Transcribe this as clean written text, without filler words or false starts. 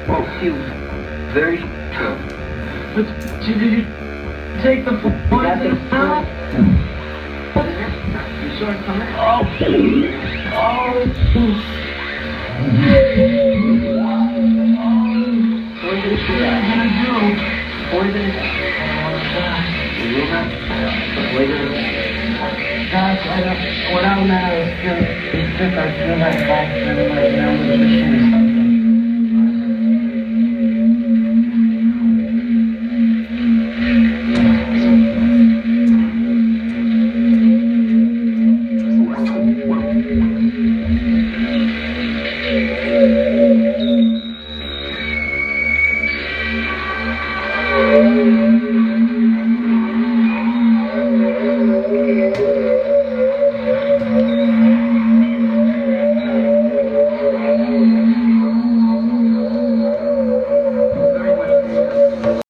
Oh, he was very true. But did you take the poison out? You saw it coming? What did you do? Poison? What I'm now is just I feel like back and right now with the machine.